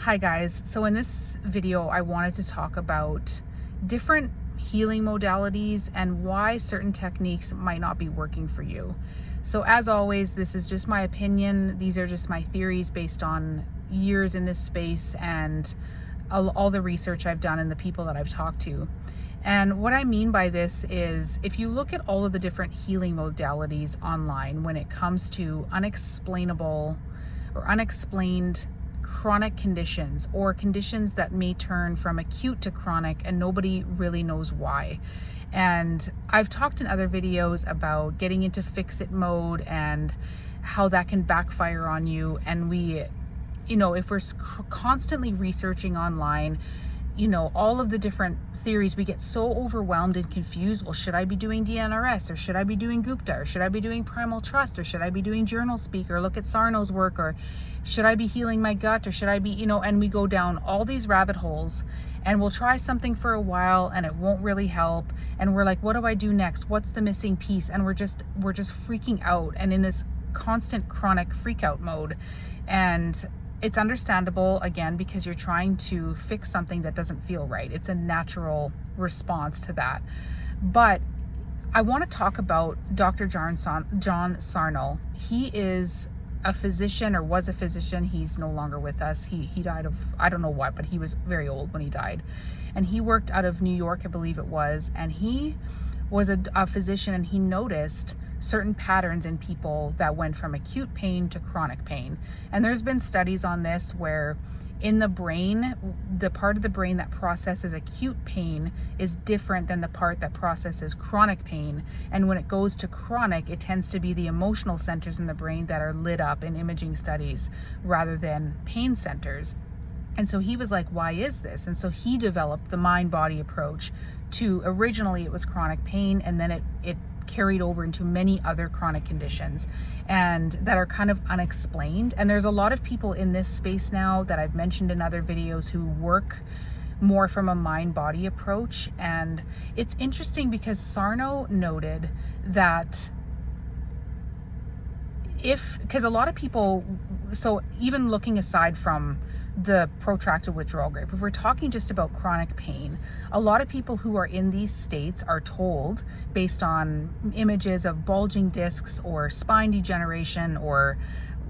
Hi guys, so in this video I wanted to talk about different healing modalities and why certain techniques might not be working for you. So as always, this is just my opinion. These are just my theories based on years in this space and all the research I've done and the people that I've talked to. And what I mean by this is if you look at all of the different healing modalities online when it comes to unexplainable or unexplained chronic conditions or conditions that may turn from acute to chronic and nobody really knows why. And I've talked in other videos about getting into fix-it mode and how that can backfire on you. And if we're constantly researching online, all of the different theories, we get so overwhelmed and confused. Well, should I be doing DNRS, or should I be doing Gupta, or should I be doing Primal Trust, or should I be doing Journal Speak, or look at Sarno's work, or should I be healing my gut, or should I be, and we go down all these rabbit holes and we'll try something for a while and it won't really help. And we're like, what do I do next? What's the missing piece? And we're just freaking out and in this constant chronic freak out mode. And it's understandable, again, because you're trying to fix something that doesn't feel right. It's a natural response to that. But I want to talk about Dr. John Sarno. He is a physician, or was a physician. He's no longer with us. He died of, I don't know what, but he was very old when he died. And he worked out of New York, I believe it was. And he was a physician, and he noticed certain patterns in people that went from acute pain to chronic pain. And there's been studies on this where in the brain, the part of the brain that processes acute pain is different than the part that processes chronic pain. And when it goes to chronic, it tends to be the emotional centers in the brain that are lit up in imaging studies rather than pain centers. And so he was like, why is this? And so he developed the mind-body approach to, originally it was chronic pain, and then it carried over into many other chronic conditions and that are kind of unexplained. And there's a lot of people in this space now that I've mentioned in other videos who work more from a mind-body approach. And it's interesting because Sarno noted that because a lot of people, so even looking aside from the protracted withdrawal group, if we're talking just about chronic pain, a lot of people who are in these states are told, based on images of bulging discs or spine degeneration or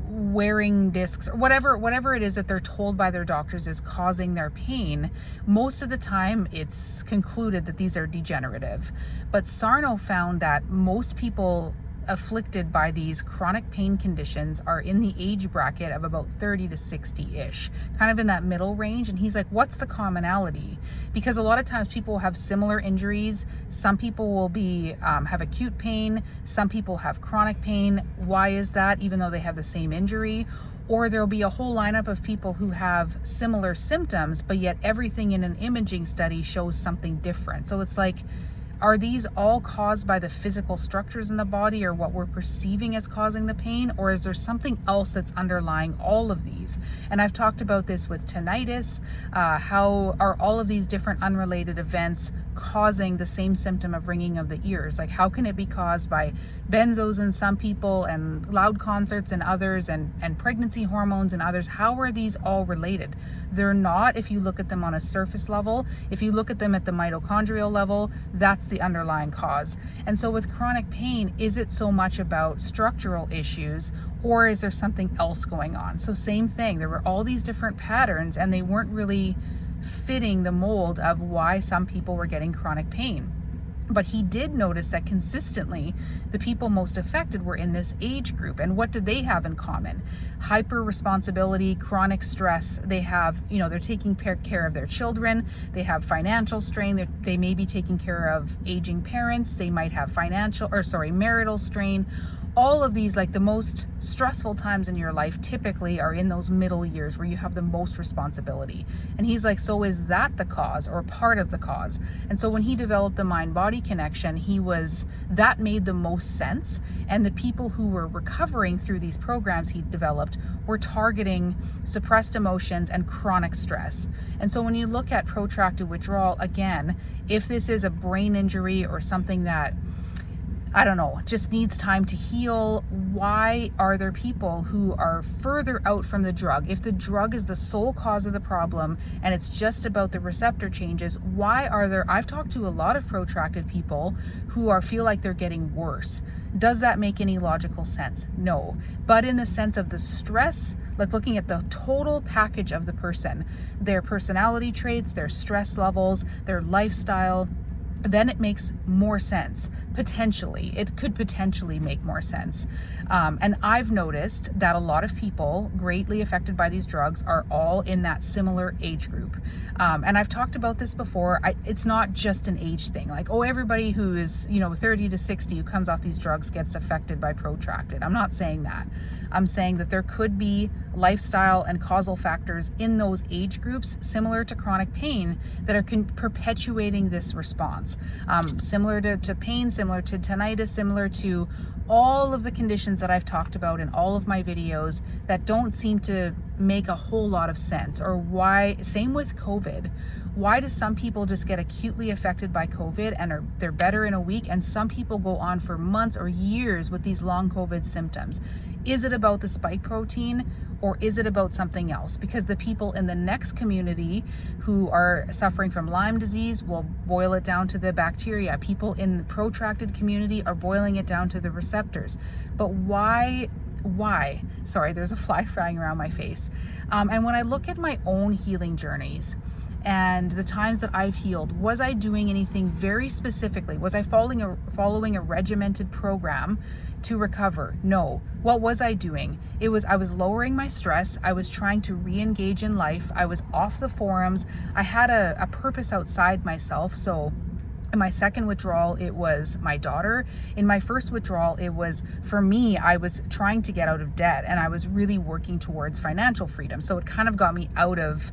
wearing discs or whatever it is that they're told by their doctors is causing their pain, most of the time it's concluded that these are degenerative. But Sarno found that most people afflicted by these chronic pain conditions are in the age bracket of about 30 to 60-ish, kind of in that middle range. And he's like, what's the commonality? Because a lot of times people have similar injuries. Some people will have acute pain. Some people have chronic pain. Why is that? Even though they have the same injury. Or there'll be a whole lineup of people who have similar symptoms, but yet everything in an imaging study shows something different. So it's like, are these all caused by the physical structures in the body or what we're perceiving as causing the pain? Or is there something else that's underlying all of these? And I've talked about this with tinnitus. How are all of these different unrelated events causing the same symptom of ringing of the ears? Like, how can it be caused by benzos in some people and loud concerts in others and pregnancy hormones in others? How are these all related? They're not, if you look at them on a surface level. If you look at them at the mitochondrial level, that's the underlying cause. And so with chronic pain, is it so much about structural issues, or is there something else going on? So same thing, there were all these different patterns and they weren't really fitting the mold of why some people were getting chronic pain. But he did notice that consistently the people most affected were in this age group. And what did they have in common? Hyper responsibility, chronic stress. They have, they're taking care of their children. They have financial strain. They may be taking care of aging parents. They might have marital strain. All of these, like the most stressful times in your life typically are in those middle years where you have the most responsibility. And he's like, so is that the cause or part of the cause? And so when he developed the mind-body connection, that made the most sense. And the people who were recovering through these programs he developed were targeting suppressed emotions and chronic stress. And so when you look at protracted withdrawal, again, if this is a brain injury or something that I don't know, just needs time to heal. Why are there people who are further out from the drug? If the drug is the sole cause of the problem and it's just about the receptor changes, why are there, I've talked to a lot of protracted people who feel like they're getting worse. Does that make any logical sense? No. But in the sense of the stress, like looking at the total package of the person, their personality traits, their stress levels, their lifestyle, then it makes more sense. Potentially, it could potentially make more sense. And I've noticed that a lot of people greatly affected by these drugs are all in that similar age group. And I've talked about this before. It's not just an age thing. Like, oh, everybody who is, 30 to 60 who comes off these drugs gets affected by protracted. I'm not saying that. I'm saying that there could be lifestyle and causal factors in those age groups similar to chronic pain that are perpetuating this response. Similar to pain, similar to tinnitus, similar to all of the conditions that I've talked about in all of my videos that don't seem to make a whole lot of sense. Or why, same with COVID. Why do some people just get acutely affected by COVID and they're better in a week, and some people go on for months or years with these long COVID symptoms? Is it about the spike protein, or is it about something else? Because the people in the next community who are suffering from Lyme disease will boil it down to the bacteria. People in the protracted community are boiling it down to the receptors. But why? Sorry, there's a fly flying around my face. And when I look at my own healing journeys and the times that I've healed, was I doing anything very specifically? Was I following a regimented program to recover? No. What was I doing? I was lowering my stress. I was trying to re-engage in life. I was off the forums. I had a purpose outside myself. So in my second withdrawal, it was my daughter. In my first withdrawal, it was, for me, I was trying to get out of debt, and I was really working towards financial freedom. So it kind of got me out of,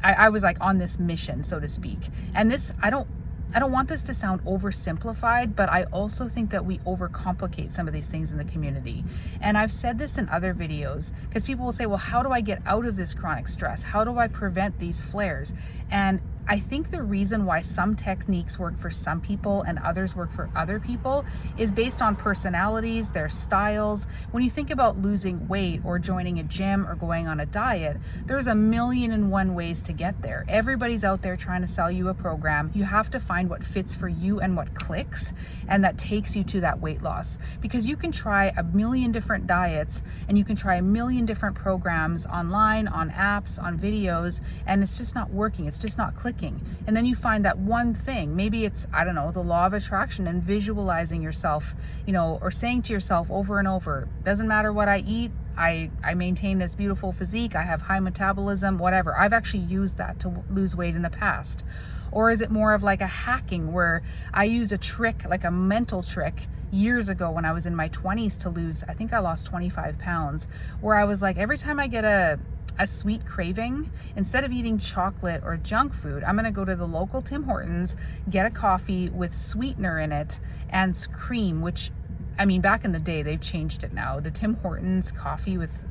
I was like on this mission, so to speak. And this, I don't want this to sound oversimplified, but I also think that we overcomplicate some of these things in the community. And I've said this in other videos, because people will say, well, how do I get out of this chronic stress? How do I prevent these flares? And I think the reason why some techniques work for some people and others work for other people is based on personalities, their styles. When you think about losing weight or joining a gym or going on a diet, there's 1,000,001 ways to get there. Everybody's out there trying to sell you a program. You have to find what fits for you and what clicks, and that takes you to that weight loss. Because you can try 1,000,000 different diets, and you can try 1,000,000 different programs online, on apps, on videos, and it's just not working. It's just not clicking. And then you find that one thing. Maybe it's, I don't know, the law of attraction and visualizing yourself, or saying to yourself over and over, doesn't matter what I eat, I maintain this beautiful physique, I have high metabolism, whatever. I've actually used that to lose weight in the past. Or is it more of like a hacking where I used a trick, like a mental trick, years ago when I was in my 20s to lose, I think I lost 25 pounds, where I was like, every time I get a sweet craving, instead of eating chocolate or junk food, I'm gonna go to the local Tim Hortons, get a coffee with sweetener in it and cream, which, I mean, back in the day, they've changed it now. The Tim Hortons coffee with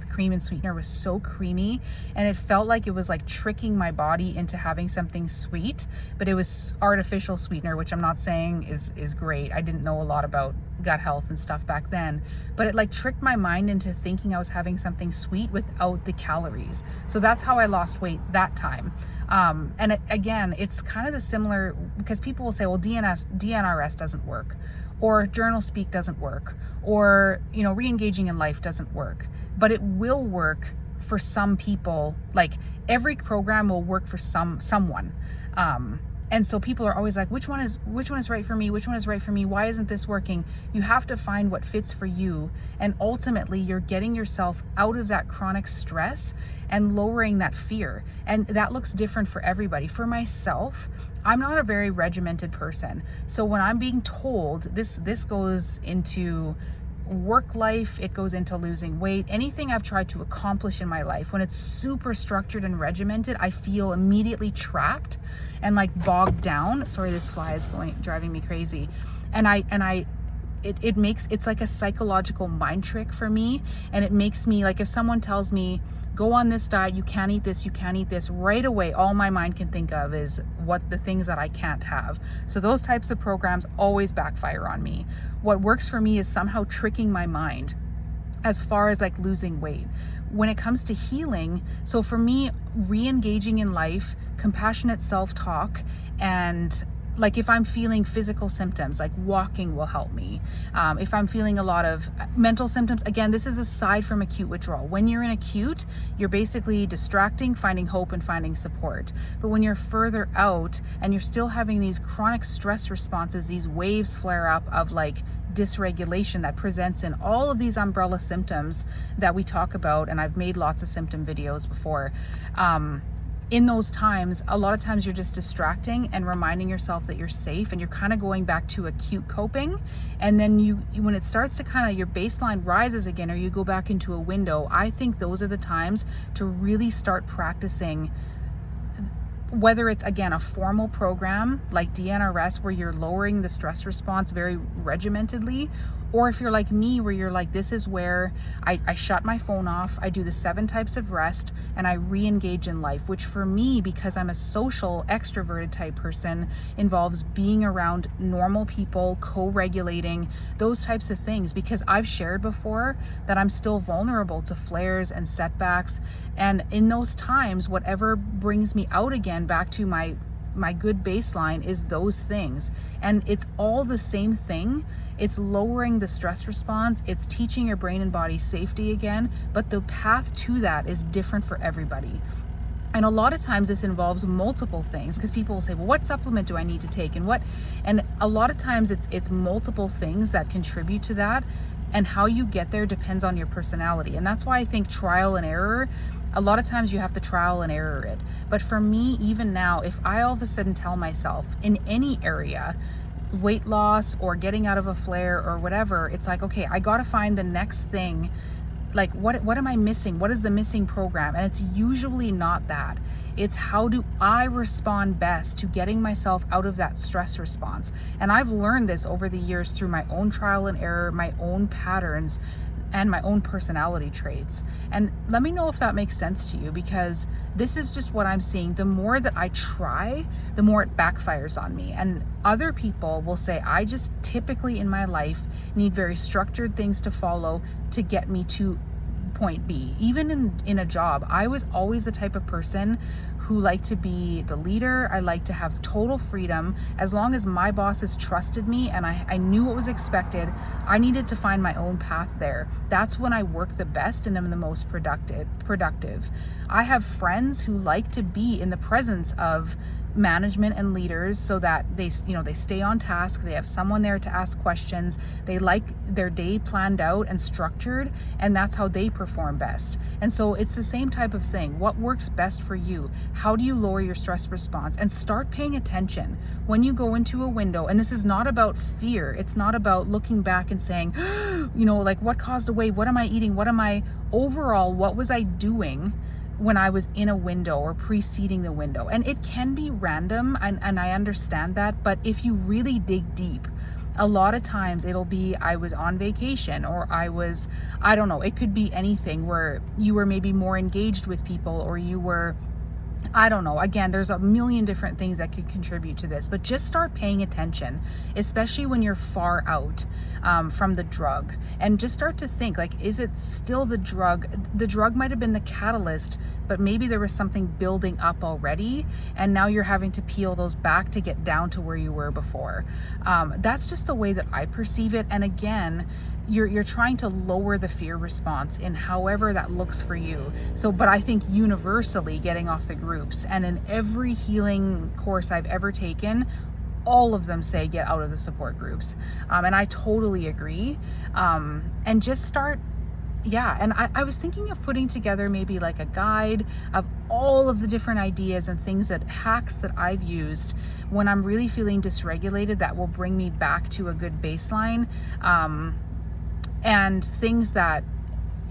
cream and sweetener was so creamy, and it felt like it was like tricking my body into having something sweet, but it was artificial sweetener, which I'm not saying is great. I didn't know a lot about gut health and stuff back then, but it like tricked my mind into thinking I was having something sweet without the calories. So that's how I lost weight that time. And again, it's kind of the similar, because people will say, well, DNRS doesn't work, or journal speak doesn't work, or re-engaging in life doesn't work. But it will work for some people. Like, every program will work for someone. And so people are always like, which one is right for me? Which one is right for me? Why isn't this working? You have to find what fits for you. And ultimately, you're getting yourself out of that chronic stress and lowering that fear. And that looks different for everybody. For myself, I'm not a very regimented person. So when I'm being told, this goes into work life, it goes into losing weight, anything I've tried to accomplish in my life, when it's super structured and regimented, I feel immediately trapped and like bogged down. Sorry, this fly is driving me crazy. It's like a psychological mind trick for me. And it makes me like, if someone tells me go on this diet, you can't eat this, you can't eat this. Right away, all my mind can think of is what the things that I can't have. So those types of programs always backfire on me. What works for me is somehow tricking my mind as far as like losing weight. When it comes to healing, so for me, re-engaging in life, compassionate self-talk, and like if I'm feeling physical symptoms, like walking will help me. If I'm feeling a lot of mental symptoms, again, this is aside from acute withdrawal. When you're in acute, you're basically distracting, finding hope, and finding support. But when you're further out and you're still having these chronic stress responses, these waves flare up of like dysregulation that presents in all of these umbrella symptoms that we talk about, and I've made lots of symptom videos before. In those times, a lot of times you're just distracting and reminding yourself that you're safe, and you're kind of going back to acute coping. And then when it starts to kind of, your baseline rises again, or you go back into a window, I think those are the times to really start practicing, whether it's again a formal program like DNRS where you're lowering the stress response very regimentedly, or if you're like me where you're like, this is where I shut my phone off, I do the 7 types of rest, and I re-engage in life, which for me, because I'm a social extroverted type person, involves being around normal people, co-regulating, those types of things, because I've shared before that I'm still vulnerable to flares and setbacks. And in those times, whatever brings me out again back to my good baseline is those things. And it's all the same thing. It's lowering the stress response. It's teaching your brain and body safety again, but the path to that is different for everybody. And a lot of times this involves multiple things, because people will say, well, what supplement do I need to take? And a lot of times it's multiple things that contribute to that. And how you get there depends on your personality. And that's why I think trial and error, a lot of times you have to trial and error it. But for me, even now, if I all of a sudden tell myself in any area, weight loss or getting out of a flare or whatever, it's like, okay, I got to find the next thing. Like, what am I missing? What is the missing program? And it's usually not that. It's how do I respond best to getting myself out of that stress response? And I've learned this over the years through my own trial and error, my own patterns, and my own personality traits. And let me know if that makes sense to you, because this is just what I'm seeing. The more that I try, the more it backfires on me. And other people will say, I just typically in my life need very structured things to follow to get me to point B. Even in a job, I was always the type of person who liked to be the leader. I like to have total freedom. As long as my bosses trusted me and I knew what was expected, I needed to find my own path there. That's when I work the best and am the most productive. I have friends who like to be in the presence of management and leaders so that they stay on task, they have someone there to ask questions, they like their day planned out and structured, and that's how they perform best. And so it's the same type of thing. What works best for you? How do you lower your stress response? And start paying attention when you go into a window. And this is not about fear. It's not about looking back and saying, like, what caused a wave? What am I eating? Overall, what was I doing when I was in a window or preceding the window? And it can be random, and I understand that, but if you really dig deep, a lot of times it'll be I was on vacation, or I don't know, it could be anything where you were maybe more engaged with people, or you were, I don't know. Again, there's a million different things that could contribute to this, but just start paying attention, especially when you're far out from the drug, and just start to think, like, is it still the drug? The drug might have been the catalyst, but maybe there was something building up already, and now you're having to peel those back to get down to where you were before. That's just the way that I perceive it. And again, you're trying to lower the fear response in however that looks for you. So, but I think universally getting off the groups, and in every healing course I've ever taken, all of them say get out of the support groups. And I totally agree. And just start, and I was thinking of putting together maybe like a guide of all of the different ideas and hacks that I've used when I'm really feeling dysregulated that will bring me back to a good baseline. And things that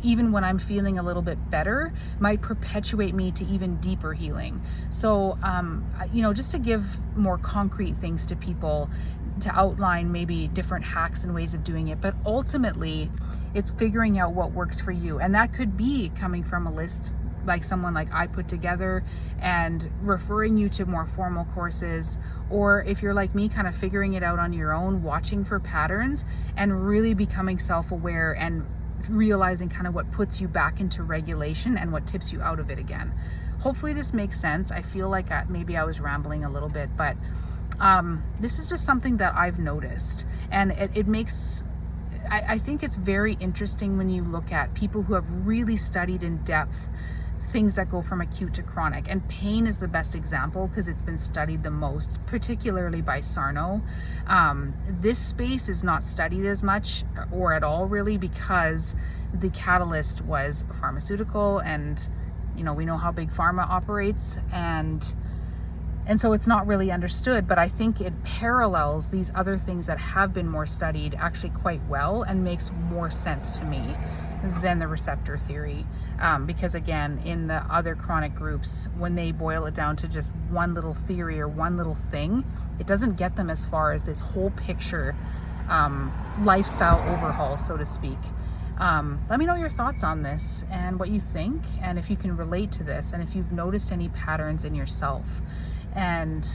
even when I'm feeling a little bit better might perpetuate me to even deeper healing. So, just to give more concrete things to people, to outline maybe different hacks and ways of doing it, but ultimately it's figuring out what works for you. And that could be coming from a list like someone like I put together and referring you to more formal courses, or if you're like me, kind of figuring it out on your own, watching for patterns and really becoming self-aware and realizing kind of what puts you back into regulation and what tips you out of it again. Hopefully this makes sense. I feel like maybe I was rambling a little bit, but this is just something that I've noticed, and it makes, I think it's very interesting when you look at people who have really studied in depth things that go from acute to chronic, and pain is the best example because it's been studied the most, particularly by Sarno. This space is not studied as much or at all really, because the catalyst was pharmaceutical, and you know, we know how big pharma operates, and so it's not really understood. But I think it parallels these other things that have been more studied actually quite well, and makes more sense to me than the receptor theory. Because again, in the other chronic groups, when they boil it down to just one little theory or one little thing, it doesn't get them as far as this whole picture, lifestyle overhaul, so to speak. Let me know your thoughts on this and what you think, and if you can relate to this, and if you've noticed any patterns in yourself, and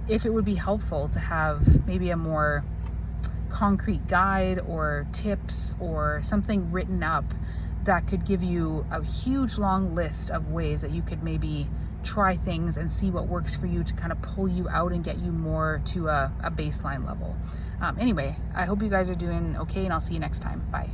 if it would be helpful to have maybe a more concrete guide or tips or something written up that could give you a huge long list of ways that you could maybe try things and see what works for you to kind of pull you out and get you more to a baseline level. Anyway, I hope you guys are doing okay, and I'll see you next time. Bye.